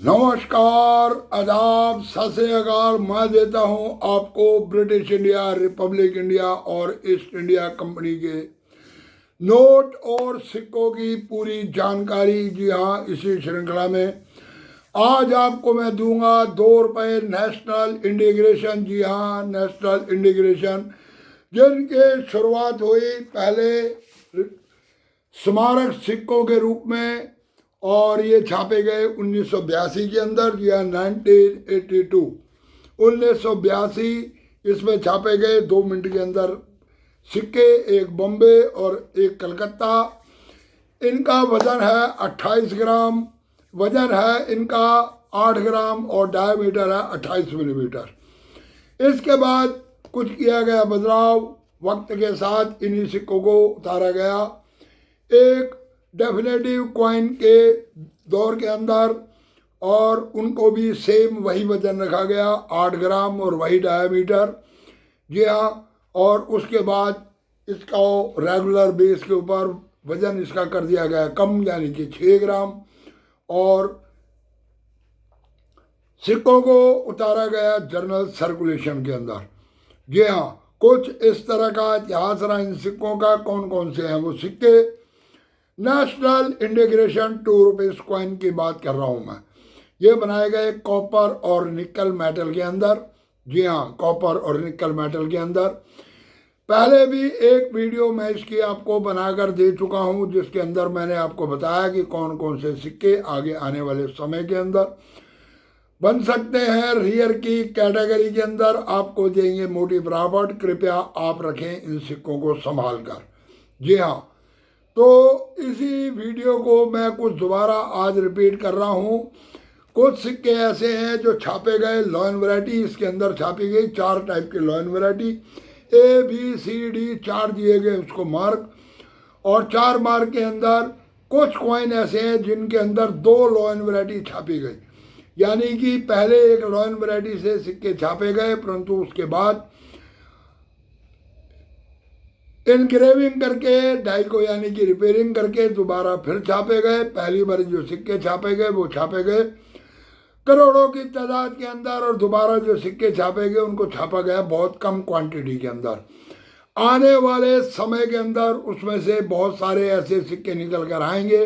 नमस्कार, आदाब, सत श्री अकाल। मैं देता हूं आपको ब्रिटिश इंडिया, रिपब्लिक इंडिया और ईस्ट इंडिया कंपनी के नोट और सिक्कों की पूरी जानकारी। जी हाँ, इसी श्रृंखला में आज आपको मैं दूंगा 2 रुपये नेशनल इंटीग्रेशन। जी हाँ, नेशनल इंटीग्रेशन जिनके शुरुआत हुई पहले स्मारक सिक्कों के रूप में और ये छापे गए 1982 के अंदर। जी हाँ, 1982 1982 इसमें छापे गए 2 मिनट के अंदर सिक्के, एक बॉम्बे और एक कलकत्ता। इनका वजन है 28 ग्राम, वजन है इनका 8 ग्राम और डायमीटर है 28 मिलीमीटर। इसके बाद कुछ किया गया बदलाव, वक्त के साथ इन्हीं सिक्कों को उतारा गया एक डेफिनेटिव कॉइन के दौर के अंदर और उनको भी सेम वही वजन रखा गया 8 ग्राम और वही डायमीटर। जी हाँ, और उसके बाद इसका रेगुलर बेस के ऊपर वजन इसका कर दिया गया कम, यानी कि 6 ग्राम, और सिक्कों को उतारा गया जर्नल सर्कुलेशन के अंदर। जी हाँ, कुछ इस तरह का इतिहास रहा इन सिक्कों का। कौन कौन से हैं वो सिक्के? नेशनल इंटीग्रेशन 2 रुपीस कॉइन की बात कर रहा हूँ मैं। ये बनाए गए कॉपर और निकल मेटल के अंदर। जी हाँ, कॉपर और निकल मेटल के अंदर। पहले भी एक वीडियो मैं इसकी आपको बनाकर दे चुका हूँ, जिसके अंदर मैंने आपको बताया कि कौन कौन से सिक्के आगे आने वाले समय के अंदर बन सकते हैं। रियर की कैटेगरी के अंदर आपको देंगे मोटी बराबर। कृपया आप रखें इन सिक्कों को संभाल कर। जी हाँ, तो इसी वीडियो को मैं कुछ दोबारा आज रिपीट कर रहा हूँ। कुछ सिक्के ऐसे हैं जो छापे गए लॉयन वैरायटी, इसके अंदर छापी गई 4 टाइप की लॉयन वैरायटी, ABCD 4 दिए गए उसको मार्क, और 4 मार्क के अंदर कुछ कॉइन ऐसे हैं जिनके अंदर 2 लॉयन वैरायटी छापी गई, यानी कि पहले एक लॉयन वैरायटी से सिक्के छापे गए, परंतु उसके बाद इनग्रेविंग करके डाइको यानी कि रिपेयरिंग करके दोबारा फिर छापे गए। पहली बार जो सिक्के छापे गए वो छापे गए करोड़ों की तादाद के अंदर, और दोबारा जो सिक्के छापे गए उनको छापा गया बहुत कम क्वांटिटी के अंदर। आने वाले समय के अंदर उसमें से बहुत सारे ऐसे सिक्के निकल कर आएंगे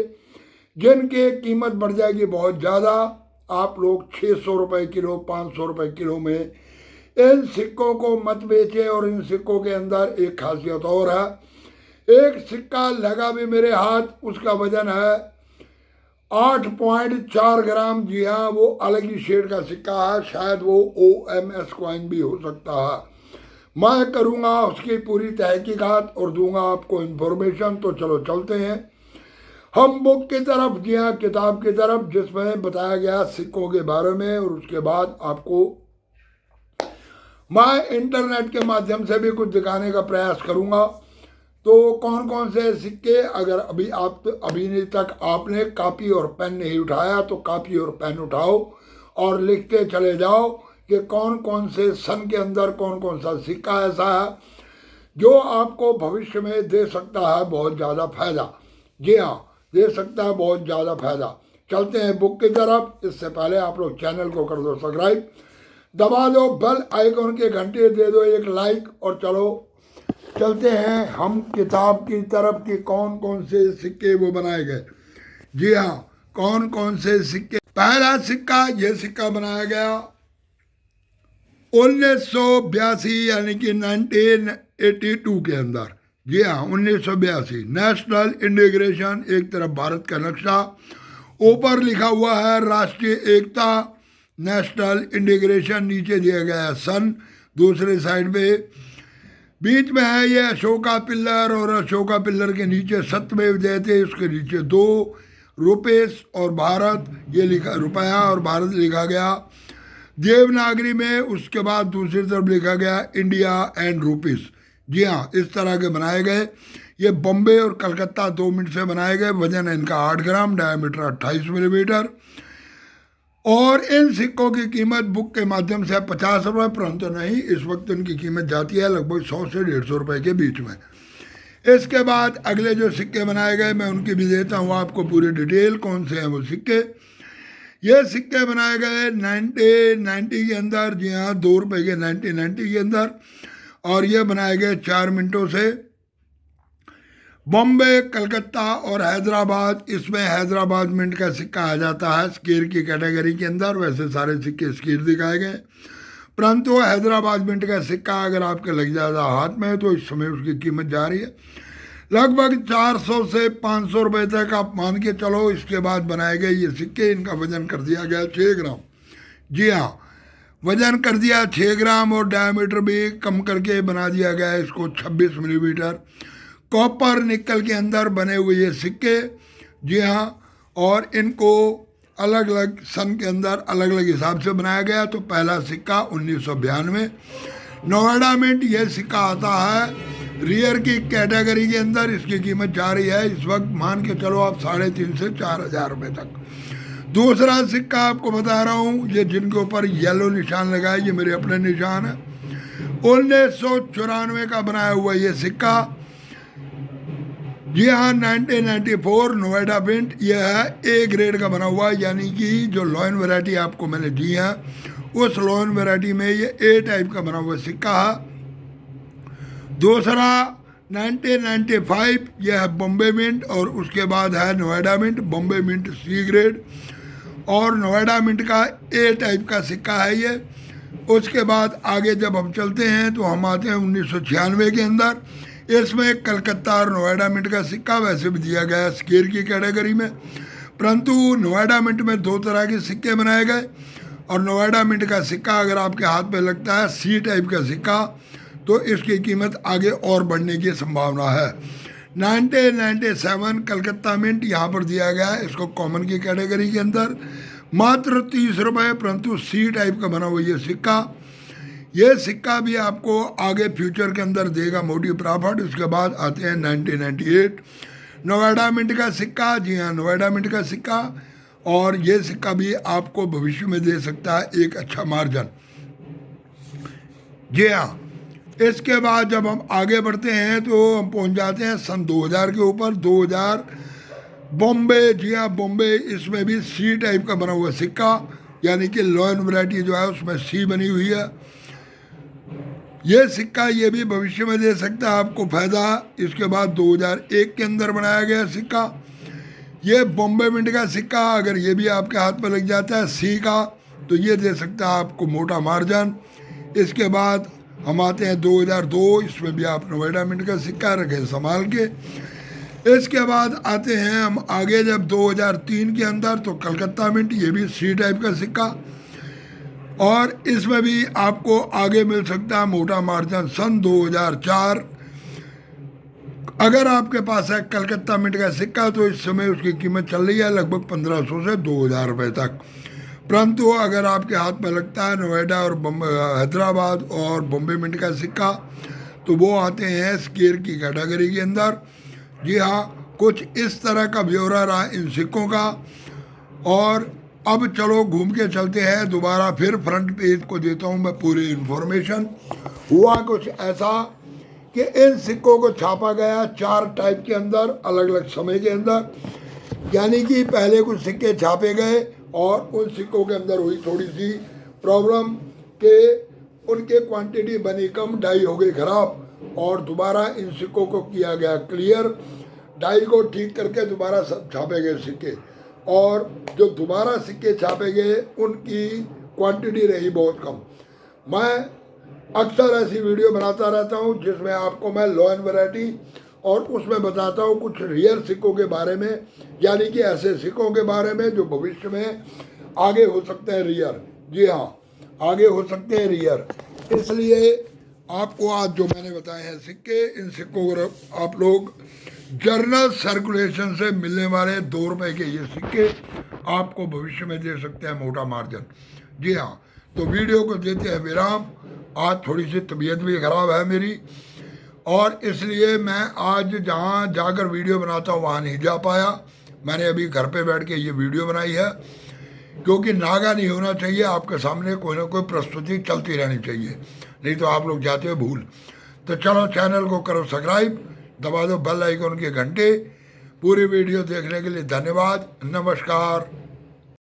जिनकी कीमत बढ़ जाएगी बहुत ज़्यादा। आप लोग 600 रुपये किलो, 500 रुपये किलो में इन सिक्कों को मत बेचें। और इन सिक्कों के अंदर एक खासियत और है, एक सिक्का लगा भी मेरे हाथ, उसका वजन है 8.4 ग्राम। जी हाँ, वो अलग ही शेड का सिक्का है, शायद वो OMS कॉइन भी हो सकता है। मैं करूँगा उसकी पूरी तहकीकात और दूंगा आपको इन्फॉर्मेशन। तो चलो चलते हैं हम बुक की तरफ। जी हाँ, किताब की तरफ, जिसमें बताया गया सिक्कों के बारे में, और उसके बाद आपको मैं इंटरनेट के माध्यम से भी कुछ दिखाने का प्रयास करूंगा। तो कौन कौन से सिक्के, अगर अभी तक आपने कापी और पेन नहीं उठाया तो कापी और पेन उठाओ और लिखते चले जाओ कि कौन कौन से सन के अंदर कौन कौन सा सिक्का ऐसा है जो आपको भविष्य में दे सकता है बहुत ज़्यादा फायदा। जी हाँ, दे सकता है बहुत ज़्यादा फायदा। चलते हैं बुक की तरफ। इससे पहले आप लोग चैनल को कर दो सब्सक्राइब, दबा दो बेल आइकॉन के घंटे, दे दो एक लाइक, और चलो चलते हैं हम किताब की तरफ कि कौन कौन से सिक्के वो बनाए गए। जी हाँ, कौन कौन से सिक्के। पहला सिक्का, ये सिक्का बनाया गया 1982 यानी कि 1982 के अंदर। जी हाँ, 1982। नेशनल इंटीग्रेशन, एक तरफ भारत का नक्शा, ऊपर लिखा हुआ है राष्ट्रीय एकता। नेशनल इंटीग्रेशन नीचे दिया गया है सन, दूसरे साइड पे बीच में है ये अशोका पिल्लर, और अशोका पिल्लर के नीचे सत्यमेव जयते, उसके नीचे 2 रुपीस और भारत, ये लिखा रुपया और भारत लिखा गया देवनागरी में। उसके बाद दूसरी तरफ लिखा गया इंडिया एंड रुपीस। जी हाँ, इस तरह के बनाए गए। ये बॉम्बे और कलकत्ता 2 मिनट से बनाए गए। वजन है इनका 8 ग्राम, डायमीटर 28 मिलीमीटर। और इन सिक्कों की कीमत बुक के माध्यम से 50 रुपये, परंतु नहीं, इस वक्त इनकी कीमत जाती है लगभग 100 से 150 रुपये के बीच में। इसके बाद अगले जो सिक्के बनाए गए मैं उनकी भी देता हूँ आपको पूरी डिटेल, कौन से हैं वो सिक्के। ये सिक्के बनाए गए 1990 के अंदर, जी हाँ, 2 रुपए के 1990 के अंदर, और ये बनाए गए 4 मिनटों से। बॉम्बे, कलकत्ता और हैदराबाद, इसमें हैदराबाद मिंट का सिक्का आ जाता है स्केर की कैटेगरी के अंदर। वैसे सारे सिक्के स्केर दिखाए गए, परंतु हैदराबाद मिंट का सिक्का अगर आपके लग जाता हाथ में तो इस समय उसकी कीमत जा रही है लगभग 400 से 500 रुपये तक, आप मान के चलो। इसके बाद बनाए गए ये सिक्के, इनका वजन कर दिया गया 6 ग्राम। जी हाँ, वजन कर दिया 6 ग्राम, और डायमीटर भी कम करके बना दिया गया है इसको 26 मिलीमीटर। कॉपर निकल के अंदर बने हुए ये सिक्के, जी हाँ, और इनको अलग अलग सन के अंदर अलग अलग हिसाब से बनाया गया। तो पहला सिक्का 1992 नोएडा मिंट, यह सिक्का आता है रियर की कैटेगरी के अंदर। इसकी कीमत जा रही है इस वक्त मान के चलो आप 3,500 से 4,000 रुपये तक। दूसरा सिक्का आपको बता रहा हूँ, ये जिनके ऊपर येलो निशान लगा है, ये मेरे अपने निशान है। 1994 का बनाया हुआ ये सिक्का, जी हाँ, 1994 नोएडा मिंट। यह है ए ग्रेड का बना हुआ, यानी कि जो लॉयन वैरायटी आपको मैंने दी है उस लॉयन वैरायटी में ये ए टाइप का बना हुआ सिक्का है। दूसरा 1995, यह है बॉम्बे मिंट, और उसके बाद है Noida mint. Bombay mint C grade और नोएडा मिंट का ए टाइप का सिक्का है ये। उसके बाद आगे जब हम चलते हैं तो हम आते हैं 1996 के अंदर। इसमें कलकत्ता और नोएडा मिंट का सिक्का वैसे भी दिया गया स्केर की कैटेगरी में, परंतु नोएडा मिंट में 2 तरह के सिक्के बनाए गए। और नोएडा मिंट का सिक्का अगर आपके हाथ में लगता है सी टाइप का सिक्का, तो इसकी कीमत आगे और बढ़ने की संभावना है। 1997 कलकत्ता मिंट यहाँ पर दिया गया है इसको कॉमन की कैटेगरी के अंदर, मात्र 30 रुपये, परंतु सी टाइप का बना हुआ ये सिक्का। ये सिक्का भी आपको आगे फ्यूचर के अंदर देगा मोटी प्रॉफिट। उसके बाद आते हैं 1998 नोएडा मिंट का सिक्का, जी हाँ, नोएडा मिंट का सिक्का, और ये सिक्का भी आपको भविष्य में दे सकता है एक अच्छा मार्जिन। जी हाँ, इसके बाद जब हम आगे बढ़ते हैं तो हम पहुंच जाते हैं सन 2000 के ऊपर। 2000 बॉम्बे, जी हाँ, बॉम्बे, इसमें भी सी टाइप का बना हुआ सिक्का, यानी कि लॉयन वैरायटी जो है उसमें सी बनी हुई है। ये सिक्का ये भी भविष्य में दे सकता है आपको फायदा। इसके बाद 2001 के अंदर बनाया गया सिक्का, ये बॉम्बे मिंट का सिक्का, अगर ये भी आपके हाथ में लग जाता है सी का, तो ये दे सकता है आपको मोटा मार्जिन। इसके बाद हम आते हैं 2002, इसमें भी आप नोएडा मिंट का सिक्का रखें संभाल के। इसके बाद आते हैं हम आगे जब 2003 के अंदर, तो कलकत्ता मिंट, ये भी सी टाइप का सिक्का, और इसमें भी आपको आगे मिल सकता है मोटा मार्जिन। सन 2004 अगर आपके पास है कलकत्ता मिंट का सिक्का, तो इस समय उसकी कीमत चल रही है लगभग 1500 से 2000 रुपये तक। परंतु अगर आपके हाथ में लगता है नोएडा और हैदराबाद और बॉम्बे मिंट का सिक्का, तो वो आते हैं स्केर की कैटेगरी के अंदर। जी हाँ, कुछ इस तरह का ब्यौरा रहा इन सिक्कों का। और अब चलो घूम के चलते हैं दोबारा, फिर फ्रंट पेज को देता हूँ मैं पूरी इन्फॉर्मेशन। हुआ कुछ ऐसा कि इन सिक्कों को छापा गया 4 टाइप के अंदर, अलग अलग समय के अंदर। यानी कि पहले कुछ सिक्के छापे गए और उन सिक्कों के अंदर हुई थोड़ी सी प्रॉब्लम कि उनके क्वांटिटी बनी कम, डाई हो गई खराब, और दोबारा इन सिक्कों को किया गया क्लियर। डाई को ठीक करके दोबारा सब छापे गए सिक्के, और जो दोबारा सिक्के छापे गए उनकी क्वांटिटी रही बहुत कम। मैं अक्सर ऐसी वीडियो बनाता रहता हूं जिसमें आपको मैं लॉयन वैरायटी और उसमें बताता हूं कुछ रियर सिक्कों के बारे में, यानी कि ऐसे सिक्कों के बारे में जो भविष्य में आगे हो सकते हैं रियर। जी हाँ, आगे हो सकते हैं रियर। इसलिए आपको आज जो मैंने बताए हैं सिक्के, इन सिक्कों को आप लोग जर्नल सर्कुलेशन से मिलने वाले 2 रुपए के ये सिक्के आपको भविष्य में दे सकते हैं मोटा मार्जिन। जी हाँ, तो वीडियो को देते हैं विराम। आज थोड़ी सी तबीयत भी ख़राब है मेरी, और इसलिए मैं आज जहाँ जाकर वीडियो बनाता हूँ वहाँ नहीं जा पाया। मैंने अभी घर पे बैठ के ये वीडियो बनाई है, क्योंकि नागा नहीं होना चाहिए, आपके सामने कोई ना कोई प्रस्तुति चलती रहनी चाहिए, नहीं तो आप लोग जाते हो भूल। तो चलो चैनल को करो सब्सक्राइब, दबा दो बेल आइकन के घंटे। पूरी वीडियो देखने के लिए धन्यवाद, नमस्कार।